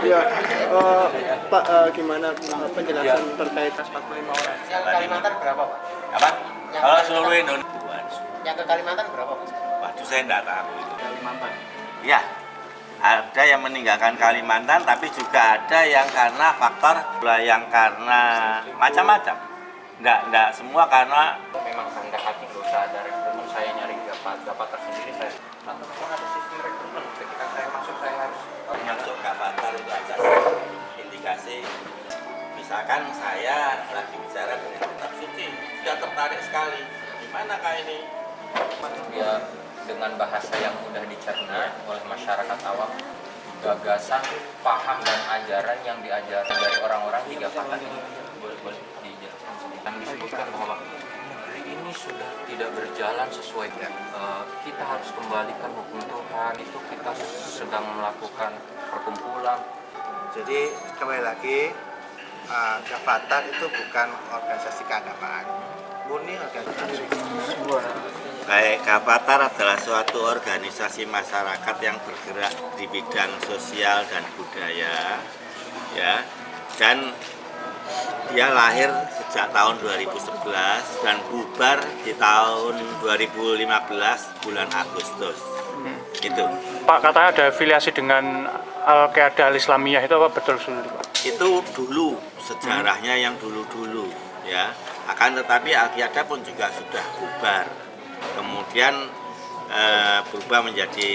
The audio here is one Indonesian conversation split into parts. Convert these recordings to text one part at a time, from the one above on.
Ya, Pak, gimana penjelasan terkait 45 orang? Yang ke Kalimantan berapa, Pak? Apa? Yang Kalau ke seluruh Kalimantan. Indonesia. Yang ke Kalimantan berapa, Pak? Waduh, saya enggak tahu itu. Kalimantan. Ya, ada yang meninggalkan Kalimantan, tapi juga ada yang karena faktor, yang karena macam-macam. Enggak semua karena Memang Anda hati dosa ada rekrutmen, saya nyari dapat tersendiri saya. Atau memang ada sistem rekrutmen ketika saya masuk saya harus masuk Gavatar itu aja indikasi. Misalkan saya lagi bicara dengan kitab suci, dia tertarik sekali. Gimana kak ini? dia dengan bahasa yang mudah dicerna oleh masyarakat awam, gagasan, paham dan ajaran yang diajarkan dari orang-orang di Gavatar ini boleh dijelaskan sedikit. Yang disebutkan bahwa negeri ini sudah tidak berjalan sesuai kita harus kembalikan hukum Tuhan, itu kita sedang melakukan perkumpulan. Jadi kembali lagi, Gavatar itu bukan organisasi keagamaan, murni organisasi. Baik, Gavatar adalah suatu organisasi masyarakat yang bergerak di bidang sosial dan budaya, ya. Dan dia lahir sejak tahun 2011 dan bubar di tahun 2015 bulan Agustus. Itu. Pak, katanya ada afiliasi dengan Al-Qaeda Al-Islamiyah, itu apa betul sulit, Pak? Itu dulu sejarahnya yang dulu-dulu, ya. Akan tetapi Al-Qaeda pun juga sudah bubar. Kemudian berubah menjadi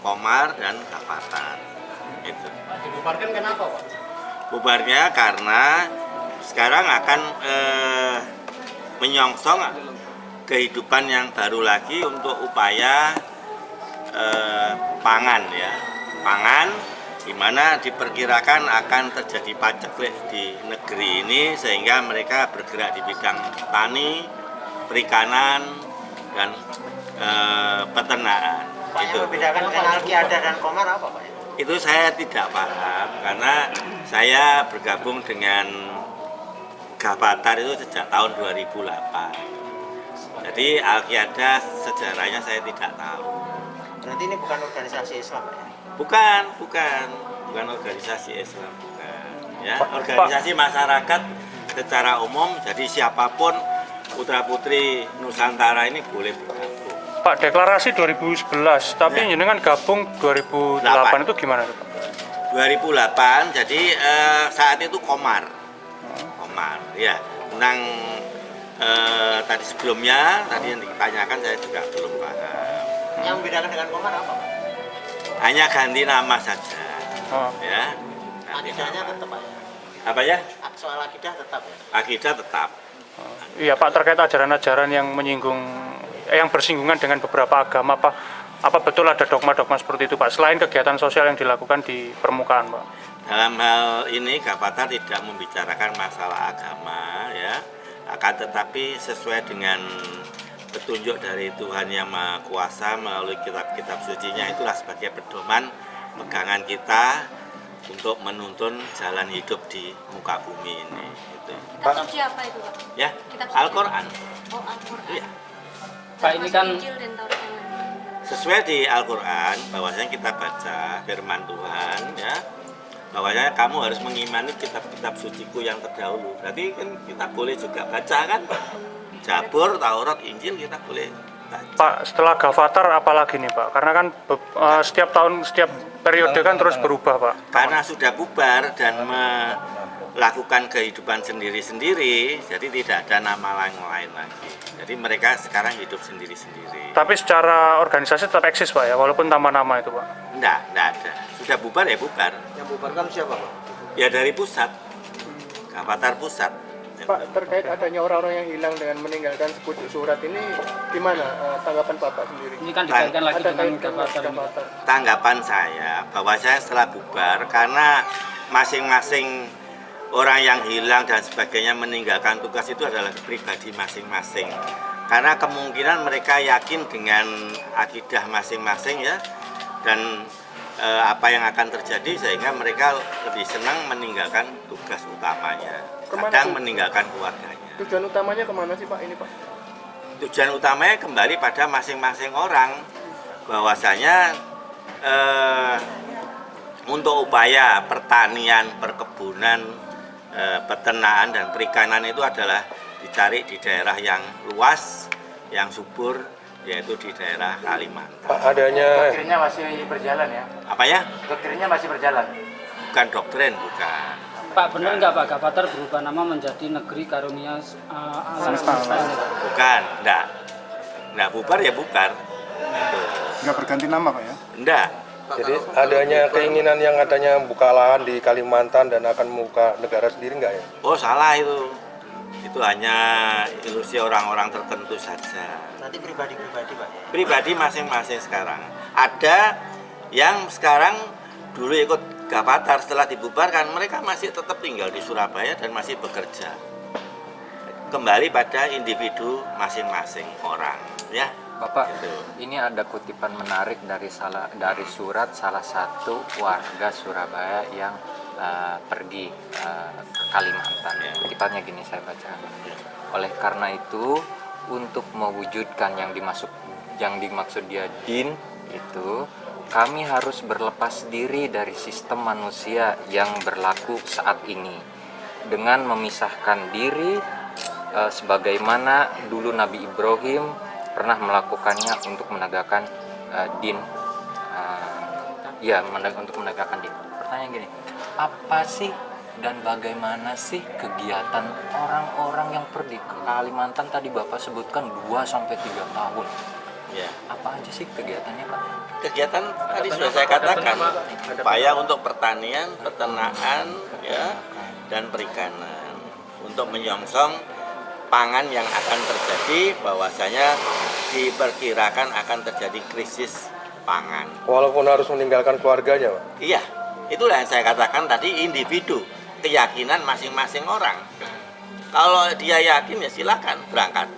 Komar dan Gavatar. Itu. Dibubarkan kenapa, Pak? Bubarnya karena sekarang akan menyongsong kehidupan yang baru lagi untuk upaya pangan, ya. Pangan di mana diperkirakan akan terjadi paceklik di negeri ini sehingga mereka bergerak di bidang tani, perikanan dan peternakan. Pak, Itu. yang membedakan dengan Al-Qaeda dan Komar apa, Pak? Itu saya tidak paham karena saya bergabung dengan Gavatar itu sejak tahun 2008. Jadi Al-Qaeda sejarahnya saya tidak tahu. Berarti ini bukan organisasi Islam, Pak, ya? Bukan organisasi Islam, bukan. Ya, organisasi masyarakat secara umum. Jadi siapapun putra-putri Nusantara ini boleh bergabung. Pak, deklarasi 2011, tapi Ya. jenengan gabung 2008 itu gimana, Pak? 2008, jadi saat itu Komar, ya. Tentang tadi sebelumnya, tadi yang ditanyakan saya juga belum paham. Yang membedakan dengan Komar apa, Pak? Hanya ganti nama saja, Oh. ya. Ganti Akidahnya nama. tetap, Pak, ya? Apa ya? Soal akidah tetap, ya? Akidah tetap. Iya, Pak, terkait ajaran-ajaran yang yang bersinggungan dengan beberapa agama, apa betul ada dogma-dogma seperti itu, Pak? Selain kegiatan sosial yang dilakukan di permukaan, Pak. Dalam hal ini Gavatar tidak membicarakan masalah agama, ya. Akan tetapi sesuai dengan petunjuk dari Tuhan Yang Maha Kuasa melalui kitab-kitab sucinya, itulah sebagai pedoman pegangan kita untuk menuntun jalan hidup di muka bumi ini. Gitu. Kitab suci apa itu, Pak? Ya, Kitab suci. Al-Quran. Oh, Al-Quran. Iya. Pak, ini kan- Injil dan Taurat yang lain. Sesuai di Al-Quran, bahwasanya kita baca firman Tuhan, ya, bahwasanya kamu harus mengimani kitab-kitab suciku yang terdahulu. Berarti kan kita boleh juga baca, kan? Jabur, Taurat, Injil kita boleh baca. Pak, setelah Gavatar apalagi nih, Pak? Karena kan setiap tahun, setiap periode kan terus berubah, Pak. Karena sudah bubar dan melakukan kehidupan sendiri-sendiri, jadi tidak ada nama lain lagi. Jadi mereka sekarang hidup sendiri-sendiri. Tapi secara organisasi tetap eksis, Pak, ya, walaupun tambah nama itu, Pak. Enggak ada. Sudah bubar ya bubar. Yang bubarkan siapa, Pak? Ya dari pusat, Gavatar pusat. Pak, terkait adanya orang-orang yang hilang dengan meninggalkan sepucuk surat ini, gimana tanggapan Bapak sendiri? Ini kan dikaitkan lagi Ada dengan kaitan Gavatar. Gavatar. Tanggapan saya bahwa saya setelah bubar karena masing-masing orang yang hilang dan sebagainya meninggalkan tugas itu adalah pribadi masing-masing. Karena kemungkinan mereka yakin dengan akidah masing-masing, ya, dan apa yang akan terjadi sehingga mereka lebih senang meninggalkan tugas utamanya, Kemana kadang tuh? meninggalkan keluarganya. Tujuan utamanya kemana sih, Pak, ini, Pak? Tujuan utamanya kembali pada masing-masing orang, bahwasanya untuk upaya pertanian, perkebunan, peternakan dan perikanan itu adalah dicari di daerah yang luas, yang subur, yaitu di daerah Kalimantan. Pak, adanya Doktrinnya masih berjalan ya? Apa ya? Doktrinnya masih berjalan? Bukan doktrin, bukan. Pak, benar nggak Pak Gavatar berubah nama menjadi Negeri Karunia Alam Semesta ini, Pak? Bukan, enggak bubar ya bubar. Itu. Nggak berganti nama Pak ya? Enggak. jadi adanya keinginan yang adanya buka lahan di Kalimantan dan akan membuka negara sendiri nggak ya? Oh salah itu. Itu hanya ilusi orang-orang tertentu saja. Nanti pribadi-pribadi Pak. Pribadi masing-masing sekarang. Ada yang sekarang dulu ikut Gavatar, setelah dibubarkan mereka masih tetap tinggal di Surabaya dan masih bekerja. Kembali pada individu masing-masing orang, ya. Bapak, Gitu. ini ada kutipan menarik dari surat salah satu warga Surabaya yang pergi ke Kalimantan. Kutipannya gini, saya baca. Oleh karena itu, untuk mewujudkan yang dimaksud dia din itu, kami harus berlepas diri dari sistem manusia yang berlaku saat ini dengan memisahkan diri sebagaimana dulu Nabi Ibrahim pernah melakukannya untuk menegakkan din, untuk menegakkan din. Pertanyaan gini, apa sih dan bagaimana sih kegiatan orang-orang yang pergi ke Kalimantan tadi Bapak sebutkan 2-3 tahun? Ya. Apa aja sih kegiatannya Pak? Kegiatan tadi sudah saya katakan, upaya untuk pertanian, peternakan, ya, dan perikanan untuk menyongsong pangan yang akan terjadi, bahwasanya diperkirakan akan terjadi krisis pangan. Walaupun harus meninggalkan keluarganya Pak? Iya, itulah yang saya katakan tadi, individu, keyakinan masing-masing orang. Kalau dia yakin ya silakan berangkat.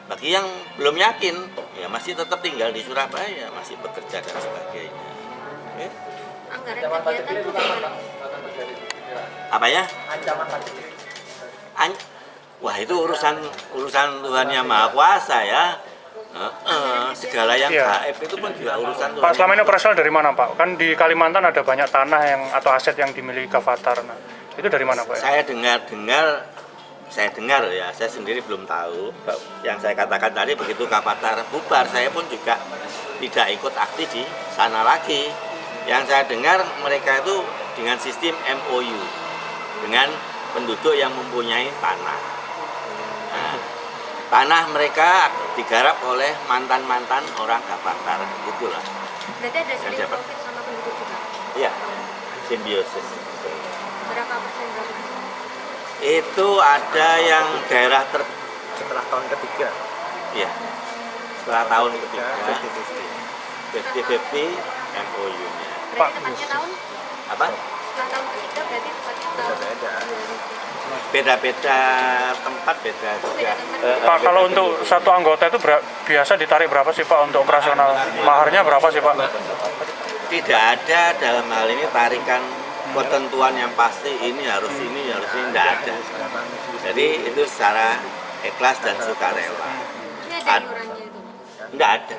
Bagi yang belum yakin, ya masih tetap tinggal di Surabaya, masih bekerja dan sebagainya. Ya. Anggaran kegiatan itu bagaimana? Apa ya? Wah itu urusan Tuhan yang Maha Kuasa ya. Segala yang Iya. gaib itu pun juga urusan Tuhan. Pak, selama ini operasional dari mana Pak? Kan di Kalimantan ada banyak tanah atau aset yang dimiliki Gavatar. Nah, itu dari mana Pak? Saya dengar ya, saya sendiri belum tahu. Yang saya katakan tadi, begitu Gavatar bubar, saya pun juga tidak ikut aktif di sana lagi. Yang saya dengar mereka itu dengan sistem MOU dengan penduduk yang mempunyai tanah. Nah, tanah mereka digarap oleh mantan-mantan orang Gavatar, gitulah. Berarti ada sharing profit sama penduduk juga? Iya, simbiosis. Berapa persen? Itu ada yang daerah Setelah tahun ketiga. Iya, setelah tahun ketiga 50-50 MOU-nya. Pak, Berarti tepatnya tahun? Apa? Setelah tahun ketiga berarti tepatnya tahun? Beda-beda tempat, beda juga. Pak, kalau untuk satu anggota itu biasa ditarik berapa sih Pak untuk operasional? Maharnya berapa sih Pak? Tidak ada dalam hal ini tarikan ketentuan yang pasti ini harus ini tidak ada. Jadi itu secara ikhlas dan sukarela. Ini ada iurannya itu? Tidak ada.